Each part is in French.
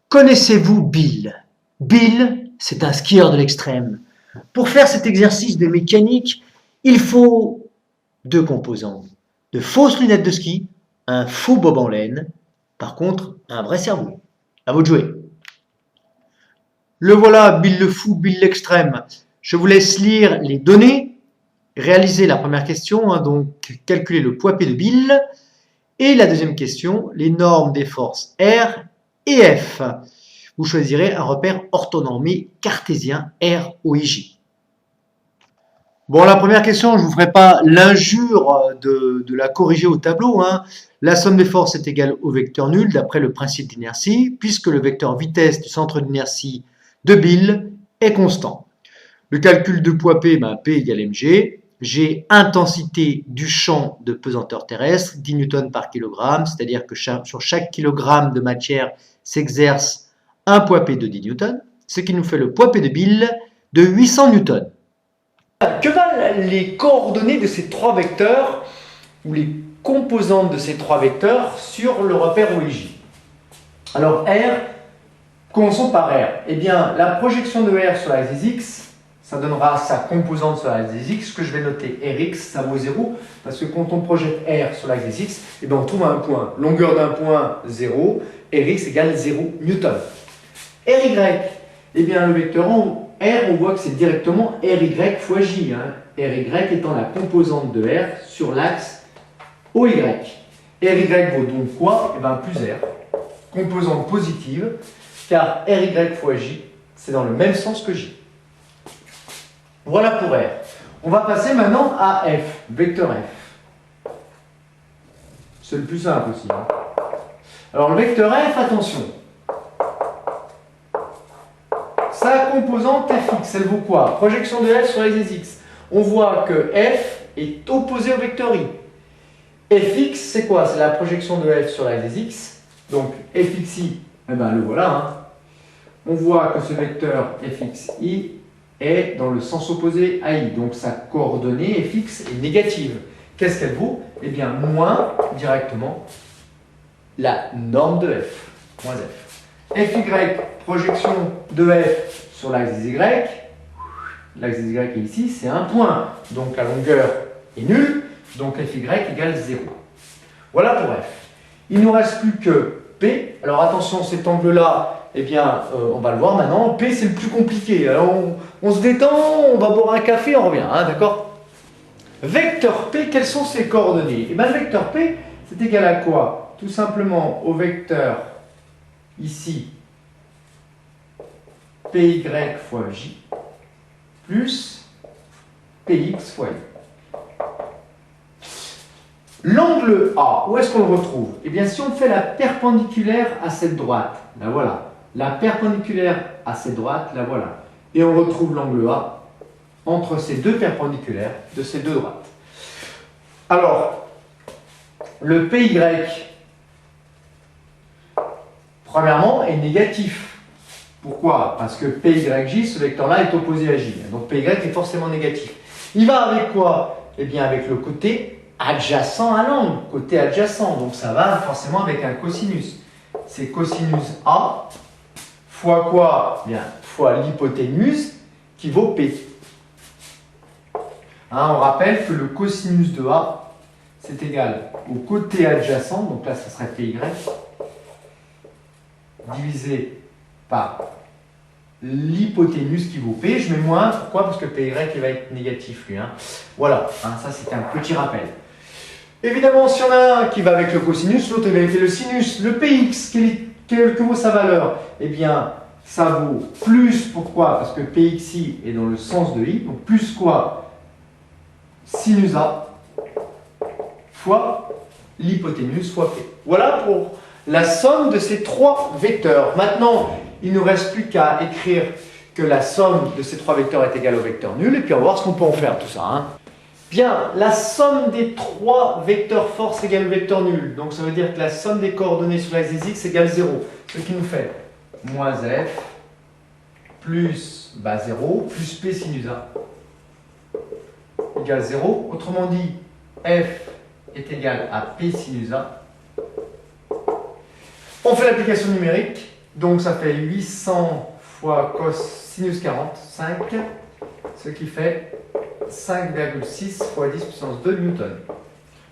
Connaissez-vous Bill? Bill, c'est un skieur de l'extrême. Pour faire cet exercice de mécanique, il faut deux composants. De fausses lunettes de ski, un faux bob en laine, par contre, un vrai cerveau. À vous de jouer. Le voilà, Bill le fou, Bill l'extrême. Je vous laisse lire les données, réaliser la première question, donc calculer le poids P de Bill, et la deuxième question, les normes des forces R et F. Vous choisirez un repère orthonormé cartésien R, O et J. Bon, la première question, je ne vous ferai pas l'injure de la corriger au tableau. La somme des forces est égale au vecteur nul d'après le principe d'inertie, puisque le vecteur vitesse du centre d'inertie de Bill est constant. Le calcul de poids P, P égale mg. J'ai intensité du champ de pesanteur terrestre, 10 newtons par kilogramme, c'est-à-dire que sur chaque kilogramme de matière s'exerce un poids P de 10 newtons, ce qui nous fait le poids P de Bill de 800 newtons. Que valent les coordonnées de ces trois vecteurs, ou les composantes de ces trois vecteurs, sur le repère OIJ? Alors R, commençons par R. Eh bien, la projection de R sur l'axe des X, ça donnera sa composante sur l'axe des X, que je vais noter Rx, ça vaut 0, parce que quand on projette R sur l'axe des X, eh bien, on trouve un point, longueur d'un point 0, Rx égale 0 newton. Ry, eh bien, le vecteur R, on voit que c'est directement Ry fois J. Ry étant la composante de R sur l'axe OY. Ry vaut donc quoi? Eh bien, plus R, composante positive, car Ry fois J, c'est dans le même sens que J. Voilà pour R. On va passer maintenant à F, vecteur F. C'est le plus simple aussi. Alors, le vecteur F, attention. Sa composante Fx, elle vaut quoi? Projection de F sur l'axe des X. On voit que F est opposé au vecteur I. Fx, c'est quoi? C'est la projection de F sur l'axe des X. Donc, Fxi, eh ben, le voilà. On voit que ce vecteur Fxi est dans le sens opposé à I. Donc, sa coordonnée Fx est négative. Qu'est-ce qu'elle vaut? Eh bien, moins, directement, la norme de F, moins F. Fy, projection de F sur l'axe des Y. L'axe des Y est ici, c'est un point. Donc, la longueur est nulle. Donc, Fy égale 0. Voilà pour F. Il ne nous reste plus que P. Alors, attention, cet angle-là, eh bien, on va le voir maintenant. P, c'est le plus compliqué. Alors, on se détend, on va boire un café, on revient, d'accord? Vecteur P, quelles sont ses coordonnées? Eh bien, le vecteur P, c'est égal à quoi? Tout simplement au vecteur, ici, Py fois J, plus Px fois I. L'angle A, où est-ce qu'on le retrouve? Eh bien, si on fait la perpendiculaire à cette droite, la voilà. La perpendiculaire à cette droite, la voilà. Et on retrouve l'angle A entre ces deux perpendiculaires de ces deux droites. Alors, le PY, premièrement, est négatif. Pourquoi? Parce que PYJ, ce vecteur-là, est opposé à J. Donc PY est forcément négatif. Il va avec quoi? Eh bien, avec le côté adjacent à l'angle, côté adjacent. Donc ça va forcément avec un cosinus. C'est cosinus A fois quoi? Eh bien, fois l'hypoténuse qui vaut P. On rappelle que le cosinus de A, c'est égal au côté adjacent, donc là, ça serait PY, divisé par l'hypoténuse qui vaut P. Je mets moins, pourquoi? Parce que PY il va être négatif, lui. Voilà, ça c'est un petit rappel. Évidemment, si on a un qui va avec le cosinus, l'autre va avec le sinus. Le Px, que vaut sa valeur? Eh bien, ça vaut plus, pourquoi? Parce que Pxi est dans le sens de I, donc plus quoi? Sinus A fois l'hypoténuse fois P. Voilà pour la somme de ces trois vecteurs. Maintenant, il ne nous reste plus qu'à écrire que la somme de ces trois vecteurs est égale au vecteur nul, et puis on va voir ce qu'on peut en faire tout ça. Bien, la somme des trois vecteurs force égale au vecteur nul. Donc ça veut dire que la somme des coordonnées sur l'axe des X égale 0. Ce qui nous fait moins F plus 0 plus P sinus A égale 0. Autrement dit, F est égal à P sinus A. On fait l'application numérique. Donc ça fait 800 fois cos sinus 40, 5, ce qui fait 5,6 fois 10 puissance 2 newton.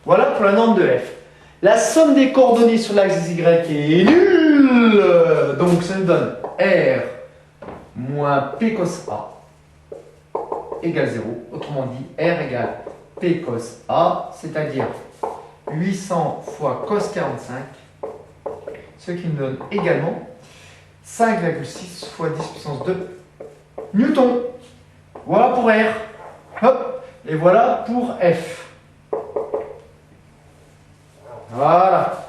Voilà pour la norme de F. La somme des coordonnées sur l'axe Y est nulle. Donc ça nous donne R moins P cos A égale 0. Autrement dit, R égale P cos A, c'est-à-dire 800 fois cos 45, ce qui nous donne également 5,6 fois 10 puissance 2 newton. Voilà pour R. Hop. Et voilà pour F. Voilà.